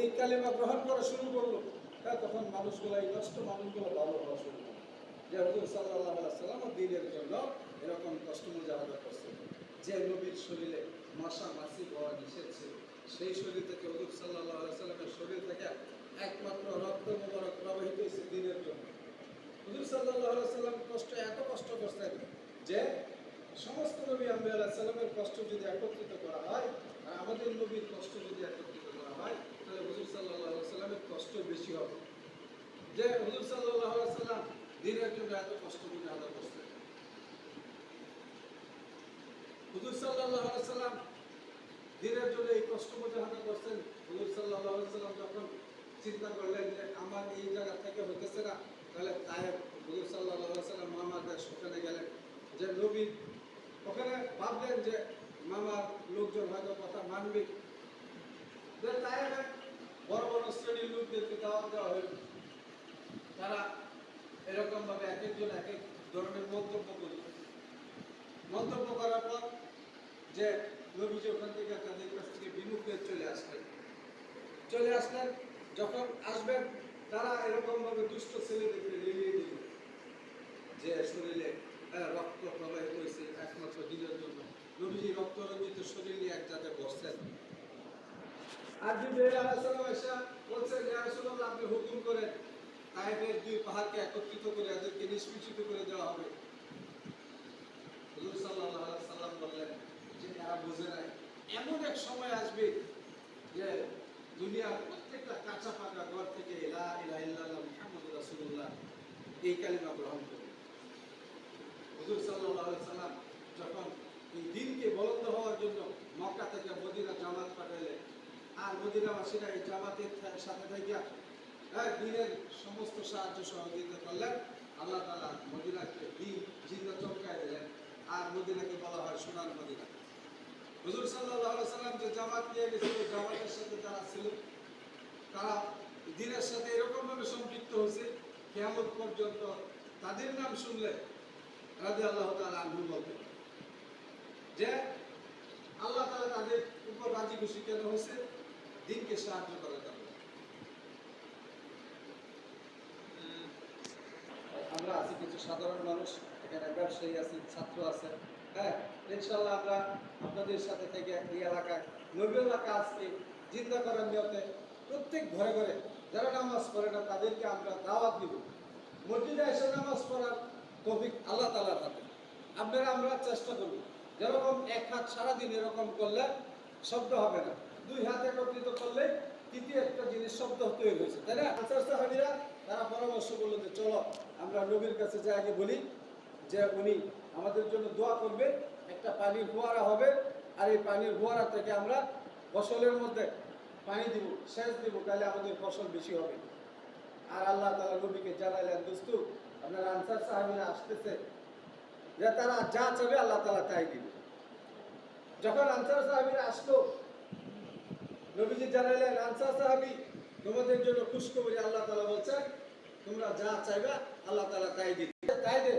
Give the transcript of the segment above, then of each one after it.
এই কালিমা গ্রহণ করা শুরু করলো, তখন মানুষগুলো, এই নষ্ট মানুষগুলো ভালো হওয়া শুরু করলো যে হুজুর সাল্লাল্লাহু আলাইহি ওয়াসাল্লাম দ্বীনের জন্য এরকম কষ্ট মুজাহাদা করছে। যে নবীর শরীরে মশা মাছি হওয়া নিষেধ ছিল, সেই শরীর থেকে হুজুর সাল্লাল্লাহু আলাইহি ওয়াসাল্লামের শরীর থেকে একমাত্র রক্ত মুবারক প্রবাহিত হয়েছে দ্বীনের জন্য। হুজুর সাল্লাল্লাহু আলাইহি ওয়াসাল্লাম এত কষ্ট করছেন যে সমস্ত নবী আম্বিয়া আলাইহিস সালামের কষ্ট যদি একত্রিত করা হয় আর আমাদের নবীর কষ্ট যদি একত্রিত করা হয়, তাহলে হুজুর সাল্লাল্লাহু আলাইহি ওয়াসাল্লামের কষ্ট বেশি হবে। যে হুজুর সাল্লাল্লাহু আলাইহি ওয়াসাল্লাম দিনের জন্য এত কষ্ট মুজাহাদা করছেন। হুজুর সাল্লাল্লাহু আলাইহি ওয়াসাল্লাম দিনের জন্য এই কষ্ট মুজাহাদা করছেন। হুজুর সাল্লাল্লাহু আলাইহি ওয়াসাল্লাম যখন চিন্তা করলেন যে আমার এই জায়গা থেকে হইতেছে না, তাহলে তায়েব হুজুর সাল্লাল্লাহু আলাইহি ওয়াসাল্লাম মামার দেশ ওখানে গেলেন। যে নবী ওখানে ভাবলেন যে মামার লোকজন হয়তো কথা মানবে, যে তায়েবে বড় বড় শ্রেণীর লোকদেরকে দাওয়াত দেওয়া হইল। তারা এরকম ভাবে এক একজন এক এক ধরনের মন্তব্য করল। মন্তব্য করার পর যে নবীজি ওখান থেকে তাদের কাছ থেকে বিমুখ হয়ে চলে আসলেন। যখন আসবেন তারা এরকম ভাবে দুষ্ট ছেলেদেরকে রেলিয়ে দিল যে শরীরে রক্ত প্রবাহিত হয়েছে একমাত্র দিনের জন্য। নবীজি রক্তরঞ্জিত শরীর নিয়ে এক জায়গায় বসছেন। আর জিবরাইল আলাইহিস সালাম এসে বলছেন, ইয়া রাসূলুল্লাহ, আপনি হুকুম করেন তায়েফের দুই পাহাড়কে একত্রিত করে এদেরকে নিষ্পেষিত করে দেওয়া হবে। হুজুর সাল্লাল্লাহু আলাইহি সাল্লাম বললেন যে এরা বুঝে নাই, এমন এক সময় আসবে যে দুনিয়ার প্রত্যেকটা কাঁচা পাকা ঘর থেকে লা ইলাহা ইল্লাল্লাহ মুহাম্মাদুর রাসূলুল্লাহ এই কালিমা গ্রহণ করবে। হুজুর সাল্লাল্লাহু আলাইহি সাল্লাম যখন এই দিনকে বলন্দ হওয়ার জন্য মক্কা থেকে মদিনা জামাত পাঠাইলেন, আর মদিনাবাসীরা এই জামাতের সাথে থেকে দিনের সমস্ত সাহায্য সহযোগিতা করলেন। আল্লাহ তাআলা মদিনাকে দিন জিন্দা চমকায় দিলেন, আর মদিনাকে বলা হয় সোনার মদিনা। হুজুর সাল্লাল্লাহু আলাইহি সাল্লাম যে জামাত নিয়ে গেছিল, জামাতের সাথে যারা ছিল তারা দিনের সাথে এরকম ভাবে সম্পৃক্ত হয়েছে কিয়ামত পর্যন্ত তাদের নাম শুনলে রাদিয়াল্লাহু তাআলা আনহু বলতেন যে আল্লাহ তাআলা তাদের উপর রাজি খুশি কেন হয়েছে? দিনকে সাহায্য করার জন্য। আমরা আছি কিছু সাধারণ মানুষ, এখানে ব্যবসায়ী আছে, ছাত্র আছে। ইনশাআল্লাহ আমরা আপনাদের সাথে থেকে এই এলাকায় নবীউল্লাহ কাজকে জিন্দা করার নিয়তে প্রত্যেক ঘরে ঘরে যারা নামাজ পড়ে না তাদেরকে আমরা দাওয়াত দিব। মসজিদে এসে নামাজ পড়ার তৌফিক আল্লাহ তাআলার হাতে। আমরা চেষ্টা করব যেরকম এক হাত সারাদিন এরকম করলে শব্দ হবে না, দুই হাত একত্রিত করলে তৃতীয় একটা জিনিস শব্দ তৈরি হয়েছে, তাই না? আনসার সাহাবীরা তারা পরামর্শ করলো যে চলো আমরা নবীর কাছে যে আগে বলি যে উনি আমাদের জন্য দোয়া করবে, একটা পানির ফোয়ারা হবে, আর এই পানির ফোয়ারা থেকে আমরা ফসলের মধ্যে পানি দিব, সেচ দিব, তাহলে আমাদের ফসল বেশি হবে। আর আল্লাহ তাআলা নবীকে জানালেন, দোস্তু আপনার আনসার সাহাবীরা আসতেছে, যে তারা যা চাবে আল্লাহ তাআলা তাই দিবে। যখন আনসার সাহাবীরা আসলো, নবীজি জানালেন, আনসার সাহাবী তোমাদের জন্য খুশখবরি, আল্লাহ তাআলা বলছেন তোমরা যা চাইবে আল্লাহ তাআলা তাই দিবে। তাই দে,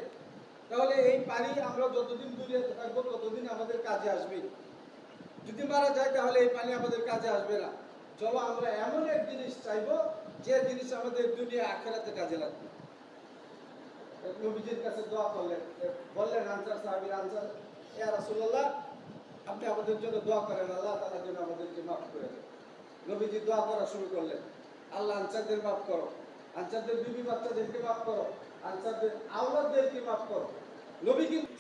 তাহলে এই পানি আমরা যতদিন দূরে থাকবো ততদিন আমাদের কাজে আসবে। যদি মারা যায় তাহলে এই পানি আমাদের কাজে আসবে না। চলো আমরা এমন এক জিনিস চাইবো যে জিনিস আমাদের দুনিয়া আখিরাতে কাজে লাগবে। নবীজির কাছে দোয়া করলেন, বললেন আনসার সাহাবীর, আনসার ইয়া রাসূলুল্লাহ, আপনি আমাদের জন্য দোয়া করেন, আল্লাহ তাআলা যেন আমাদেরকে মাফ করে দেন। নবীজি দোয়া করা শুরু করলেন, আল্লাহ আনসারদের মাফ করো, আনসারদের বিবি বাচ্চাদেরকে মাফ করো, আনসারদের আওলাদদেরকে মাফ করো। নবী কিন্তু